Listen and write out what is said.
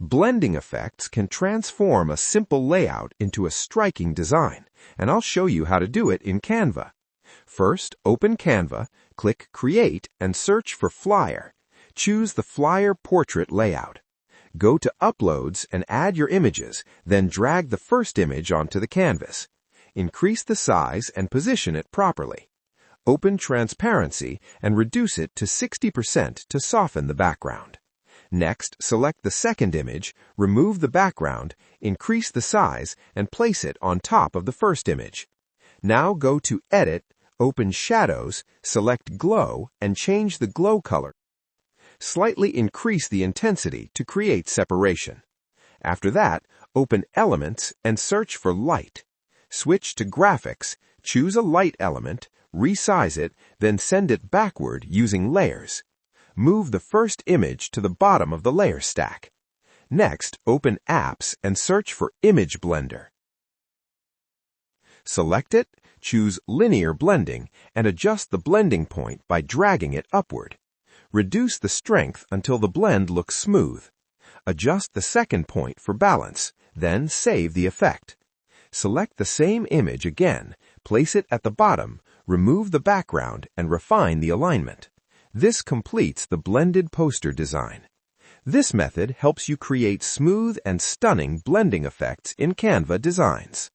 Blending effects can transform a simple layout into a striking design, and I'll show you how to do it in Canva. First, open Canva, click Create, and search for Flyer. Choose the Flyer Portrait layout. Go to Uploads and add your images, then drag the first image onto the canvas. Increase the size and position it properly. Open Transparency and reduce it to 60% to soften the background. Next, select the second image, remove the background, increase the size, and place it on top of the first image. Now go to Edit, open Shadows, select Glow, and change the glow color. Slightly increase the intensity to create separation. After that, open Elements and search for Light. Switch to Graphics, choose a light element, resize it, then send it backward using Layers. Move the first image to the bottom of the layer stack. Next, open Apps and search for Image Blender. Select it, choose Linear Blending, and adjust the blending point by dragging it upward. Reduce the strength until the blend looks smooth. Adjust the second point for balance, then save the effect. Select the same image again, place it at the bottom, remove the background, and refine the alignment. This completes the blended poster design. This method helps you create smooth and stunning blending effects in Canva designs.